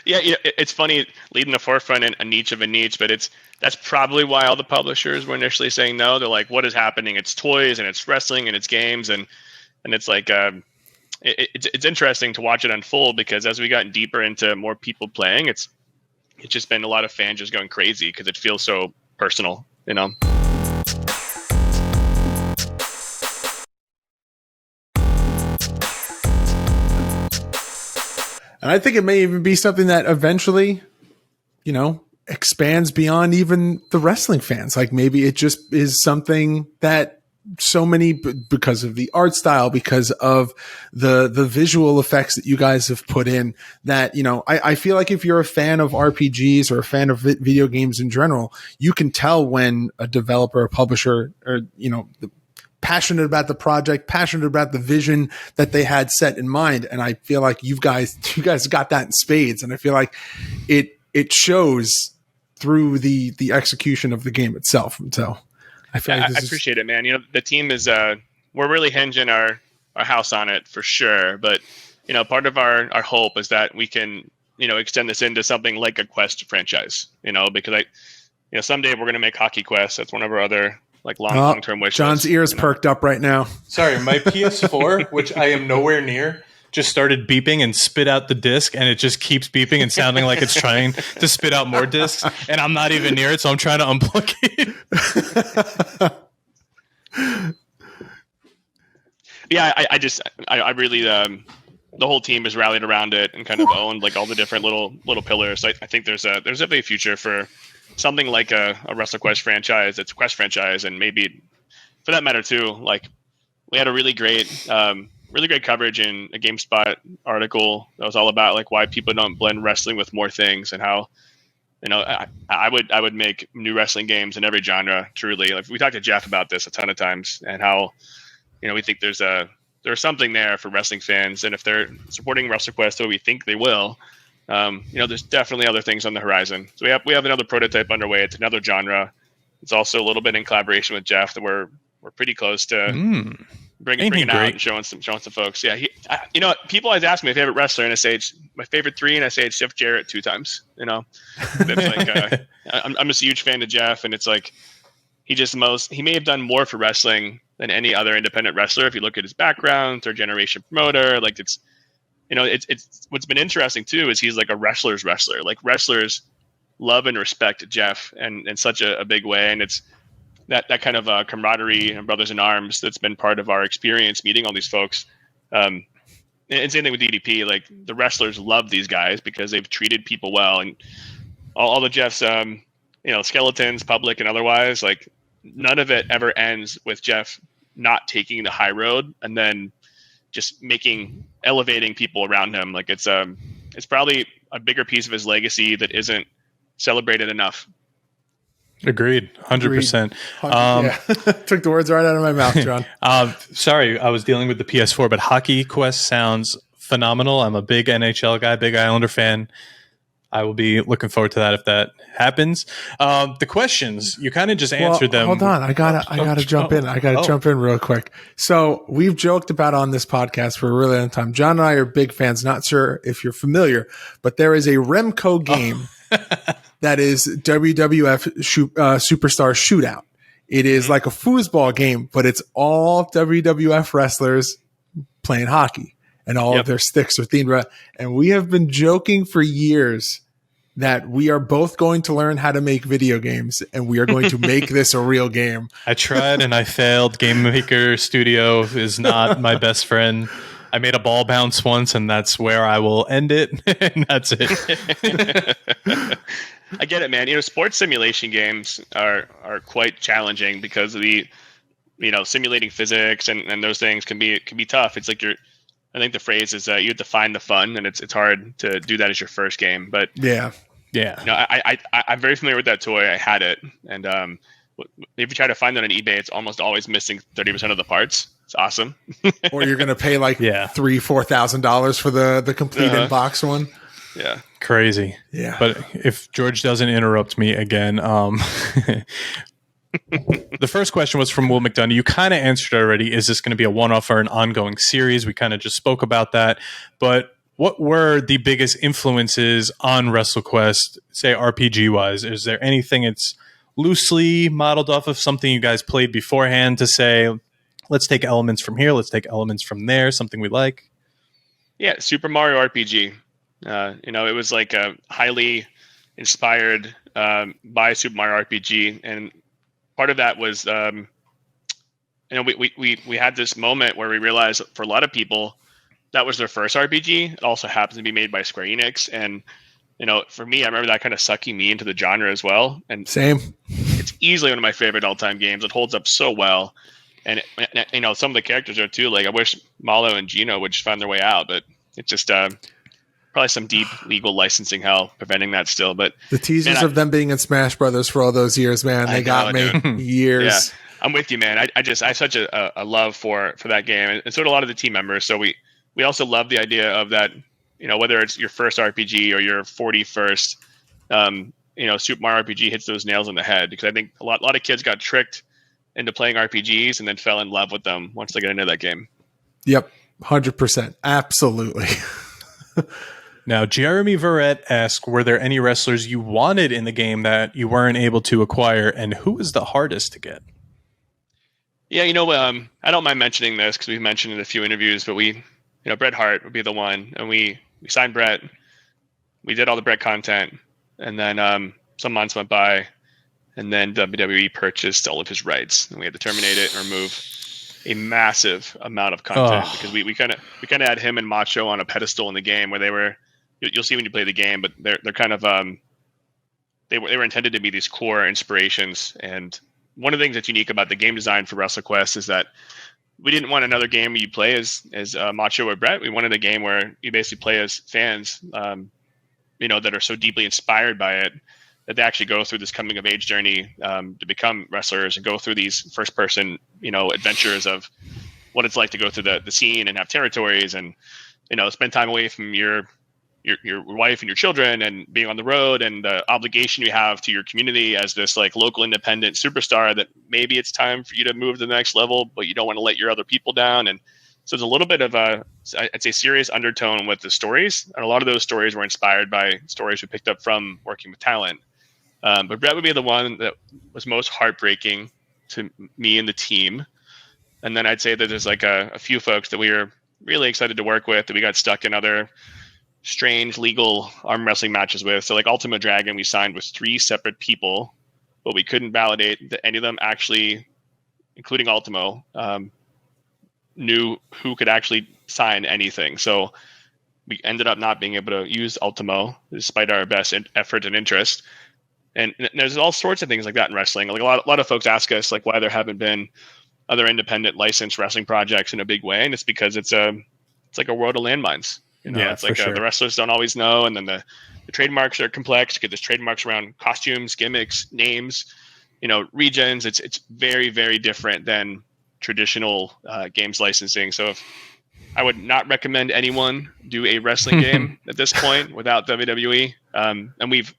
Yeah, it's funny leading the forefront in a niche of a niche, but that's probably why all the publishers were initially saying no. They're like, what is happening? It's toys and it's wrestling and it's games, and it's like it's interesting to watch it unfold, because as we gotten deeper into more people playing, it's just been a lot of fans just going crazy because it feels so personal, And I think it may even be something that eventually, expands beyond even the wrestling fans. Like maybe it just is something that so many, because of the art style, because of the visual effects that you guys have put in, that, I feel like if you're a fan of RPGs or a fan of video games in general, you can tell when a developer, a publisher, or, passionate about the project, passionate about the vision that they had set in mind. And I feel like you guys got that in spades. And I feel like it shows through the execution of the game itself. And so I feel like I appreciate it, man. The team is, we're really hinging our house on it for sure. But, part of our hope is that we can, extend this into something like a Quest franchise, because someday we're going to make Hockey Quest. That's one of our other long-term wishes. John's ears perked up right now. Sorry, my PS4, which I am nowhere near, just started beeping and spit out the disc, and it just keeps beeping and sounding like it's trying to spit out more discs, and I'm not even near it, so I'm trying to unplug it. Yeah, I really the whole team has rallied around it and kind of owned all the different little pillars. I think there's definitely a future for something like a WrestleQuest franchise. It's a Quest franchise, and maybe for that matter too. We had a really great coverage in a GameSpot article that was all about why people don't blend wrestling with more things, and how I would make new wrestling games in every genre. Truly, we talked to Jeff about this a ton of times, and how we think there's something there for wrestling fans, and if they're supporting WrestleQuest the way we think they will. There's definitely other things on the horizon. So we have another prototype underway. It's another genre. It's also a little bit in collaboration with Jeff that we're pretty close to bringing out and showing some folks. Yeah, people always ask me my favorite wrestler, and I say it's my favorite three, and I say it's Jeff Jarrett 2 times. That's I'm just a huge fan of Jeff, and it's he may have done more for wrestling than any other independent wrestler. If you look at his background, third generation promoter, it's what's been interesting too is he's like a wrestler's wrestler. Wrestlers love and respect Jeff in such a big way. And it's that kind of camaraderie and brothers in arms that's been part of our experience meeting all these folks. And same thing with DDP. Like, the wrestlers love these guys because they've treated people well, and all the Jeff's, skeletons, public and otherwise, like, none of it ever ends with Jeff not taking the high road and then just elevating people around him. Like, it's probably a bigger piece of his legacy that isn't celebrated enough. Agreed. 100%. Took the words right out of my mouth, John. Sorry, I was dealing with the PS4, but Hockey Quest sounds phenomenal. I'm a big NHL guy, big Islander fan. I will be looking forward to that if that happens. The questions, you kind of just answered them. Hold on, I gotta jump in. I gotta jump in real quick. So we've joked about on this podcast for a really long time. John and I are big fans. Not sure if you're familiar, but there is a Remco game that is WWF Superstar Shootout. It is like a foosball game, but it's all WWF wrestlers playing hockey. And all of their sticks are themed. And we have been joking for years that we are both going to learn how to make video games, and we are going to make this a real game. I tried and I failed. Game Maker Studio is not my best friend. I made a ball bounce once, and that's where I will end it. And that's it. I get it, man. Sports simulation games are quite challenging because of the, simulating physics and those things can be tough. It's like I think the phrase is you have to find the fun, and it's hard to do that as your first game. But yeah. I'm very familiar with that toy. I had it, and if you try to find it on eBay, it's almost always missing 30% of the parts. It's awesome. Or you're going to pay like $3,000-$4,000 for the complete in-box one. Yeah, crazy. Yeah, but if George doesn't interrupt me again, the first question was from Will McDonough. You kind of answered it already. Is this going to be a one-off or an ongoing series? We kind of just spoke about that. But what were the biggest influences on WrestleQuest, say RPG-wise? Is there anything it's loosely modeled off of, something you guys played beforehand to say, let's take elements from here, let's take elements from there, something we like? Yeah, Super Mario RPG. It was like highly inspired by Super Mario RPG, and part of that was, we had this moment where we realized for a lot of people that was their first RPG. It also happens to be made by Square Enix, and for me, I remember that kind of sucking me into the genre as well. And same, it's easily one of my favorite all-time games. It holds up so well, and some of the characters are too. Like, I wish Malo and Gino would just find their way out, but it's just probably some deep legal licensing hell preventing that still. But the teasers of them being in Smash Brothers for all those years, man, they got me years. Yeah, I'm with you, man. I have such a love for that game, and so do a lot of the team members. So we also love the idea of that, whether it's your first RPG or your 41st, Super Mario RPG hits those nails on the head, because I think a lot of kids got tricked into playing RPGs and then fell in love with them once they got into that game. Yep, 100%, absolutely. Now, Jeremy Verrett asked, were there any wrestlers you wanted in the game that you weren't able to acquire, and who was the hardest to get? Yeah, I don't mind mentioning this because we've mentioned it in a few interviews, but Bret Hart would be the one, and we signed Bret. We did all the Bret content, and then some months went by, and then WWE purchased all of his rights, and we had to terminate it and remove a massive amount of content because we kind of had him and Macho on a pedestal in the game where they were. You'll see when you play the game, but they're kind of they were intended to be these core inspirations. And one of the things that's unique about the game design for WrestleQuest is that we didn't want another game where you play as Macho or Bret. We wanted a game where you basically play as fans, that are so deeply inspired by it that they actually go through this coming of age journey to become wrestlers and go through these first person, adventures of what it's like to go through the scene and have territories and, spend time away from your wife and your children and being on the road and the obligation you have to your community as this like local independent superstar that maybe it's time for you to move to the next level, but you don't want to let your other people down. And so there's a little bit of I'd say serious undertone with the stories. And a lot of those stories were inspired by stories we picked up from working with talent. But Bret would be the one that was most heartbreaking to me and the team. And then I'd say that there's like a few folks that we were really excited to work with that we got stuck in other strange legal arm wrestling matches with. So like Ultimo Dragon, we signed with 3 separate people, but we couldn't validate that any of them actually, including Ultimo, knew who could actually sign anything. So we ended up not being able to use Ultimo despite our best effort and interest. And there's all sorts of things like that in wrestling. Like a lot of folks ask us like why there haven't been other independent licensed wrestling projects in a big way, and it's because it's like a world of landmines. It's like the wrestlers don't always know, and then the trademarks are complex because there's trademarks around costumes, gimmicks, names, regions. It's very, very different than traditional games licensing. So I would not recommend anyone do a wrestling game at this point without WWE. And we've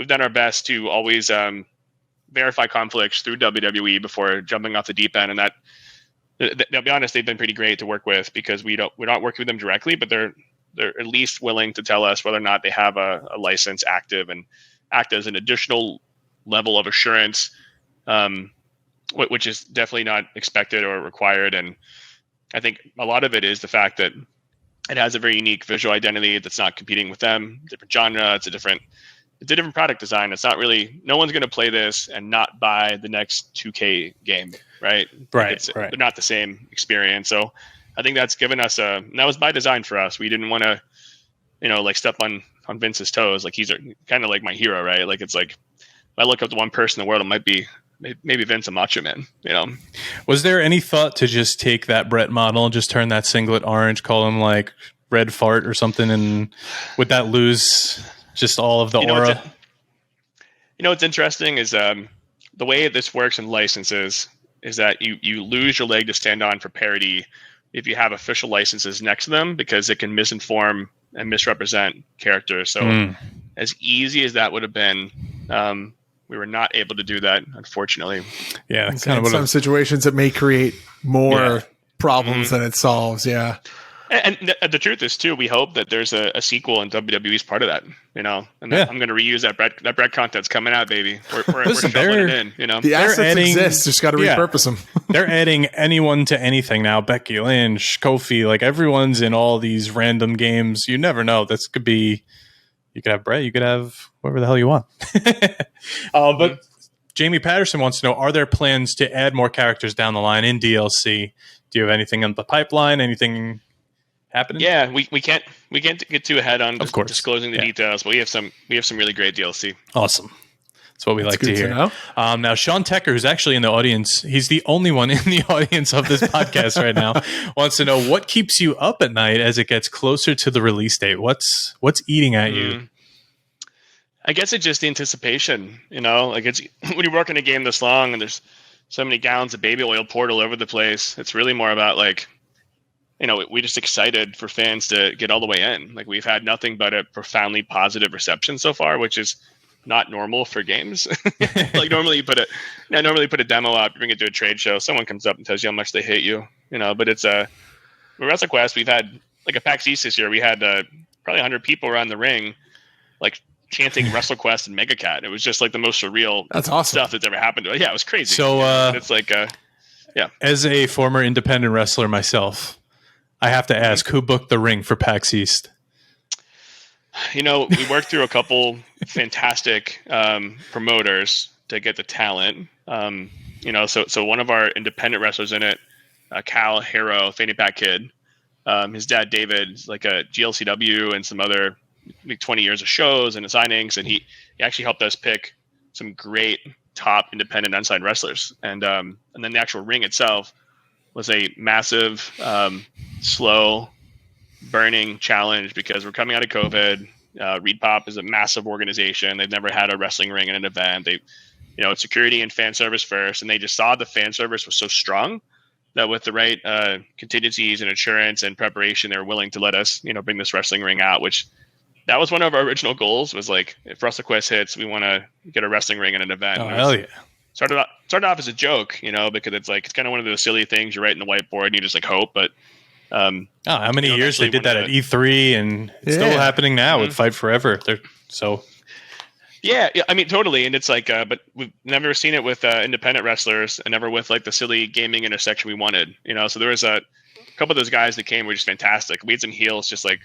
done our best to always verify conflicts through WWE before jumping off the deep end. And that, they'll be honest, they've been pretty great to work with because we're not working with them directly, but they're at least willing to tell us whether or not they have a license active and act as an additional level of assurance, which is definitely not expected or required. And I think a lot of it is the fact that it has a very unique visual identity that's not competing with them, different genre. It's a different product design. It's not really, no one's going to play this and not buy the next 2K game, right? Right. They're not the same experience. So I think that's given us and that was by design for us. We didn't want to, like step on Vince's toes. Like he's kind of like my hero, right? Like it's like, if I look up to one person in the world, it might be maybe Vince and Macho Man, Was there any thought to just take that Brett model and just turn that singlet orange, call him like Red Fart or something? And would that lose just all of the aura? What's interesting is the way this works in licenses is that you lose your leg to stand on for parity if you have official licenses next to them, because it can misinform and misrepresent characters. So as easy as that would have been, we were not able to do that, unfortunately. Yeah, in some situations it may create more problems than it solves. Yeah. And the truth is too, we hope that there's a sequel and WWE's part of that, and I'm going to reuse that Brett content's coming out, baby. We're shoveling it in, The assets exist, just got to repurpose them. They're adding anyone to anything now. Becky Lynch, Kofi, like everyone's in all these random games. You never know. This could be, you could have Brett, you could have whoever the hell you want. But Jamie Patterson wants to know, are there plans to add more characters down the line in DLC? Do you have anything in the pipeline? Anything happening? Yeah, we can't get too ahead on disclosing the details, but we have some really great DLC. Awesome. That's what we like to hear. Now, Sean Tecker, who's actually in the audience, he's the only one in the audience of this podcast right now, wants to know what keeps you up at night as it gets closer to the release date. What's eating at you? I guess it's just the anticipation, like it's when you work in a game this long and there's so many gallons of baby oil poured all over the place. It's really more about like, we're just excited for fans to get all the way in. Like we've had nothing but a profoundly positive reception so far, which is not normal for games. Like normally you put a demo up, bring it to a trade show, someone comes up and tells you how much they hate you, but it's with WrestleQuest, we've had like a PAX East this year. We had probably 100 people around the ring, like chanting WrestleQuest and MegaCat. It was just like the most surreal stuff that's ever happened to it. Yeah, it was crazy. So it's like, as a former independent wrestler myself, I have to ask, who booked the ring for PAX East? We worked through a couple fantastic promoters to get the talent. So one of our independent wrestlers in it, Cal Harrow, Fanny Pack Kid, his dad David is like a GLCW and some other like 20 years of shows and signings, and he actually helped us pick some great top independent unsigned wrestlers. And then the actual ring itself was a massive, slow burning challenge because we're coming out of COVID. Reed Pop is a massive organization. They've never had a wrestling ring in an event. It's security and fan service first. And they just saw the fan service was so strong that with the right contingencies and insurance and preparation, they were willing to let us, bring this wrestling ring out, which that was one of our original goals was like, if WrestleQuest hits, we want to get a wrestling ring in an event. Oh, hell yeah. Started off as a joke, because it's like, it's kind of one of those silly things you write in the whiteboard and you just like hope, but how many years they did that at E3 and it's still happening now with Fight Forever. Yeah, I mean, totally. And it's like, but we've never seen it with independent wrestlers and never with like the silly gaming intersection we wanted, so there was a couple of those guys that came were just fantastic. We had some heels just like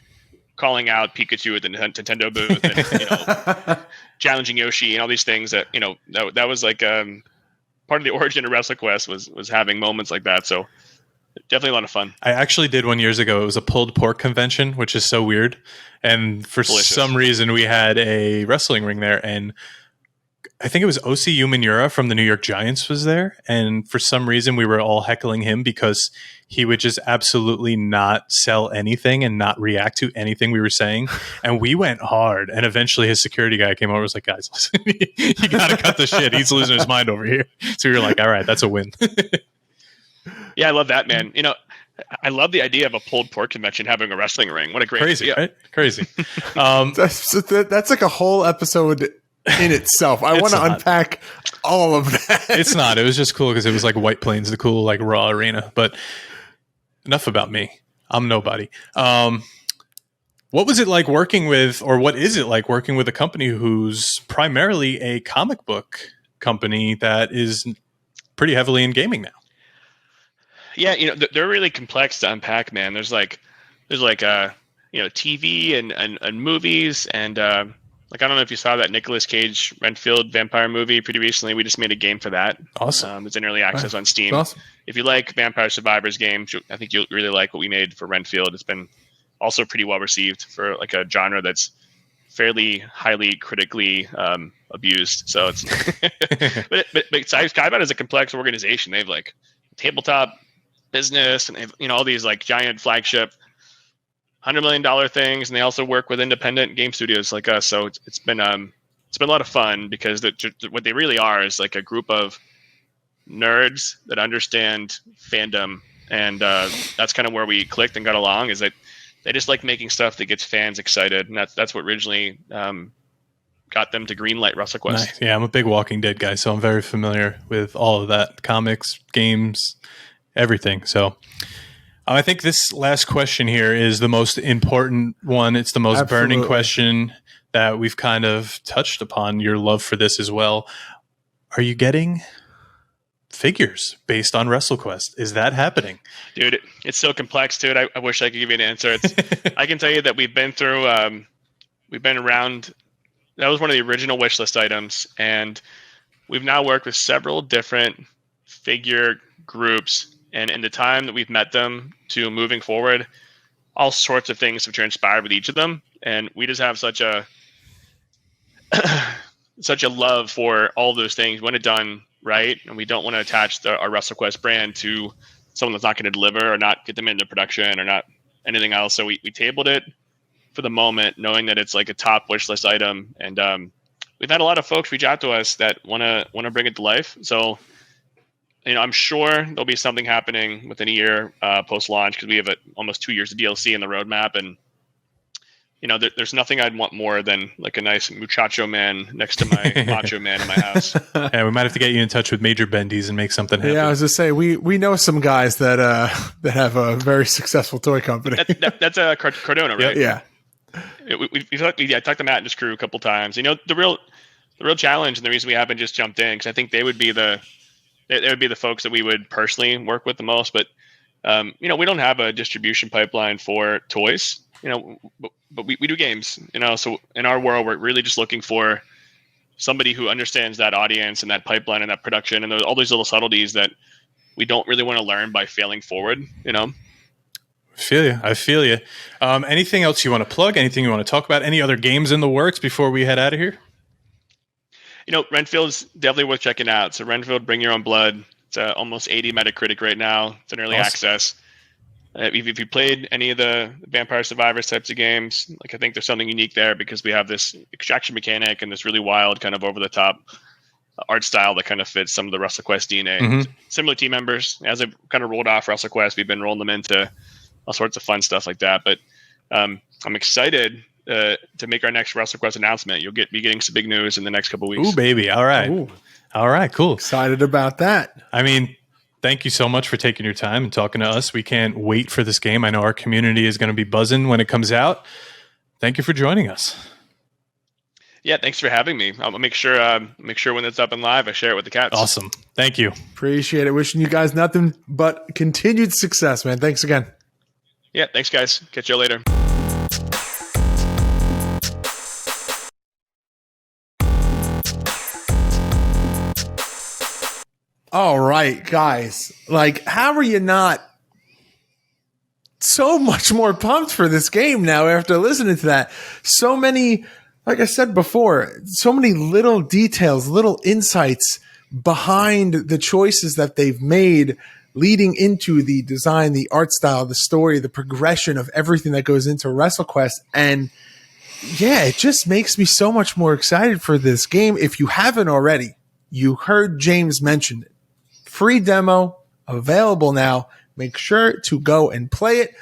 calling out Pikachu at the Nintendo booth and challenging Yoshi and all these things that that was like part of the origin of WrestleQuest was having moments like that. So definitely a lot of fun. I actually did one years ago. It was a pulled pork convention, which is so weird. And for some reason, we had a wrestling ring there, and I think it was O.C. Umenura from the New York Giants was there. And for some reason, we were all heckling him because he would just absolutely not sell anything and not react to anything we were saying. And we went hard. And eventually his security guy came over and was like, guys, listen, you got to cut the shit. He's losing his mind over here. So we were like, all right, that's a win. Yeah, I love that, man. I love the idea of a pulled pork convention having a wrestling ring. What a great idea. Right? Crazy. That's like a whole episode in itself. I want to unpack all of that. It's not. It was just cool because it was like White Plains, the cool like Raw arena. But enough about me. I'm nobody. What was it like working with, or what is it like working with a company who's primarily a comic book company that is pretty heavily in gaming now? Yeah, they're really complex to unpack, man. There's TV and movies and I don't know if you saw that Nicolas Cage Renfield vampire movie pretty recently. We just made a game for that. Awesome. It's in early access on Steam. Awesome. If you like Vampire Survivors games, I think you'll really like what we made for Renfield. It's been also pretty well received for like a genre that's fairly highly critically abused. So it's but Skybound is a complex organization. They have like tabletop business and they have, all these like giant flagship $100 million things, and they also work with independent game studios like us. So it's been a lot of fun because what they really are is like a group of nerds that understand fandom, and that's kind of where we clicked and got along. Is that they just like making stuff that gets fans excited, and that's what originally got them to greenlight WrestleQuest. Nice. Yeah, I'm a big Walking Dead guy, so I'm very familiar with all of that, comics, games, everything. So. I think this last question here is the most important one. It's the most burning question that we've kind of touched upon, your love for this as well. Are you getting figures based on WrestleQuest? Is that happening? Dude, it's so complex, dude. I wish I could give you an answer. I can tell you that we've been around. That was one of the original wish list items, and we've now worked with several different figure groups. And in the time that we've met them to moving forward, all sorts of things have transpired with each of them. And we just have such a love for all of those things. We want it done right. And we don't want to attach our WrestleQuest brand to someone that's not going to deliver or not get them into production or not anything else. So we tabled it for the moment, knowing that it's like a top wish list item. And we've had a lot of folks reach out to us that want to bring it to life. So I'm sure there'll be something happening within a year post-launch because we have almost 2 years of DLC in the roadmap. And, there's nothing I'd want more than like a nice muchacho man next to my macho man in my house. Yeah, we might have to get you in touch with Major Bendy's and make something happen. Yeah, I was going to say, we know some guys that have a very successful toy company. That's a Cardona, right? Yeah. I talked to Matt and his crew a couple times. The real challenge and the reason we haven't just jumped in, because I think they would be the folks that we would personally work with the most. But, we don't have a distribution pipeline for toys, but we do games, so in our world, we're really just looking for somebody who understands that audience and that pipeline and that production and all these little subtleties that we don't really want to learn by failing forward, I feel you. Anything else you want to plug? Anything you want to talk about? Any other games in the works before we head out of here? Renfield's definitely worth checking out. So Renfield, Bring Your Own Blood. It's almost 80 Metacritic right now. It's in early access. If you played any of the Vampire Survivors types of games, I think there's something unique there because we have this extraction mechanic and this really wild kind of over-the-top art style that kind of fits some of the WrestleQuest DNA. Mm-hmm. Similar team members. As I've kind of rolled off WrestleQuest, we've been rolling them into all sorts of fun stuff like that. But I'm excited to make our next WrestleQuest announcement. You'll be getting some big news in the next couple of weeks. Ooh, baby. All right. Ooh. All right, cool. Excited about that. I mean, thank you so much for taking your time and talking to us. We can't wait for this game. I know our community is going to be buzzing when it comes out. Thank you for joining us. Yeah, thanks for having me. I'll make sure when it's up and live, I share it with the cats. Awesome. Thank you. Appreciate it. Wishing you guys nothing but continued success, man. Thanks again. Yeah, thanks, guys. Catch you later. All right, guys. Like, how are you not so much more pumped for this game now after listening to that? So many, like I said before, so many little details, little insights behind the choices that they've made leading into the design, the art style, the story, the progression of everything that goes into WrestleQuest. And yeah, it just makes me so much more excited for this game. If you haven't already, you heard James mention it. Free demo available now. Make sure to go and play it.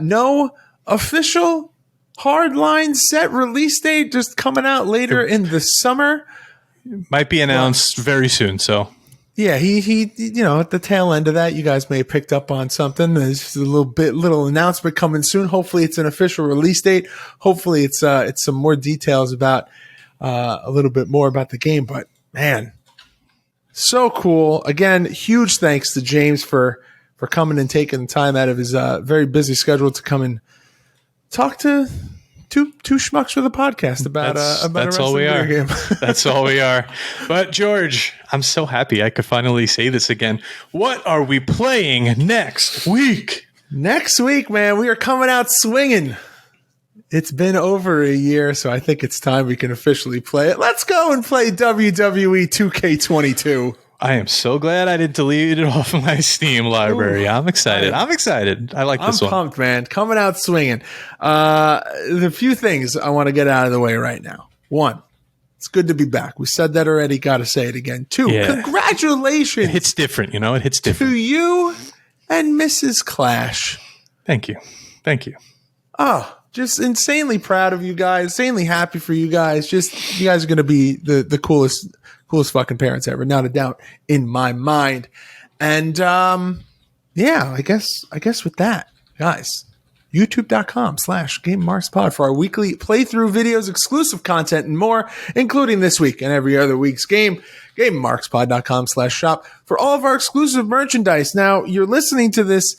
No official hardline set release date, just coming out later in the summer. Might be announced very soon. So yeah, he at the tail end of that, you guys may have picked up on something. There's a little announcement coming soon. Hopefully it's an official release date. Hopefully it's some more details about a little bit more about the game. But man, so cool. Again, huge thanks to James for coming and taking the time out of his very busy schedule to come and talk to two schmucks for the podcast about that's a all we are. game. That's all we are. But George, I'm so happy I could finally say this again. What are we playing next week? Next week, man, we are coming out swinging. It's been over a year, so I think it's time we can officially play it. Let's go and play WWE 2K22. I am so glad I didn't delete it off my Steam library. Ooh. I'm excited. I like this one. I'm pumped, man. Coming out swinging. The few things I want to get out of the way right now. One, it's good to be back. We said that already. Got to say it again. Two, congratulations. It hits different, It hits different. To you and Mrs. Clash. Thank you. Oh, just insanely proud of you guys. Insanely happy for you guys. Just, you guys are going to be the coolest fucking parents ever, not a doubt in my mind. And I guess with that, guys, youtube.com/GameMarksPod for our weekly playthrough videos, exclusive content, and more, including this week and every other week's game. GameMarksPod.com/shop for all of our exclusive merchandise. Now, you're listening to this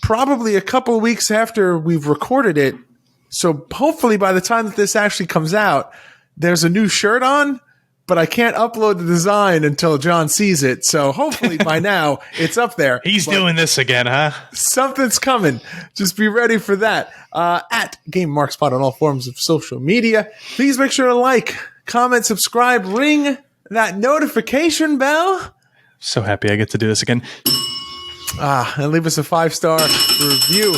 probably a couple of weeks after we've recorded it, so hopefully by the time that this actually comes out, there's a new shirt on. But I can't upload the design until John sees it. So hopefully by now it's up there. He's doing this again, huh? Something's coming. Just be ready for that. At GameMarksPod on all forms of social media. Please make sure to like, comment, subscribe, ring that notification bell. So happy I get to do this again. And leave us a 5-star review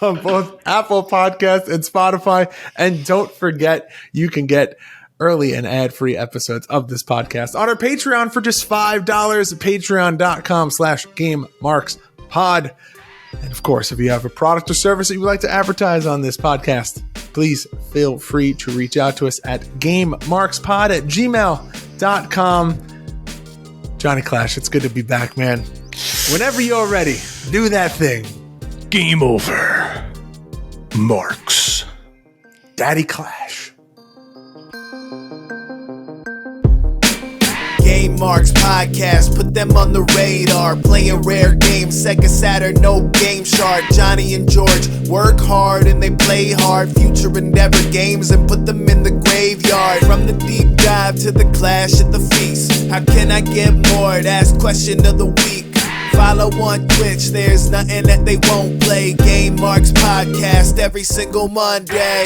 on both Apple Podcasts and Spotify. And don't forget, you can get early and ad-free episodes of this podcast on our Patreon for just $5 at patreon.com/GameMarksPod. And of course, if you have a product or service that you would like to advertise on this podcast, please feel free to reach out to us at GameMarksPod@gmail.com. Johnny Clash, it's good to be back, man. Whenever you're ready, do that thing. Game over. Marks. Daddy Clash. Game Marks Podcast, put them on the radar. Playing rare games, Sega Saturn, no game shard. Johnny and George work hard and they play hard. Future endeavor games and put them in the graveyard. From the deep dive to the clash at the feast. How can I get more? That's question of the week. Follow on Twitch, there's nothing that they won't play. Game Marks Podcast every single Monday.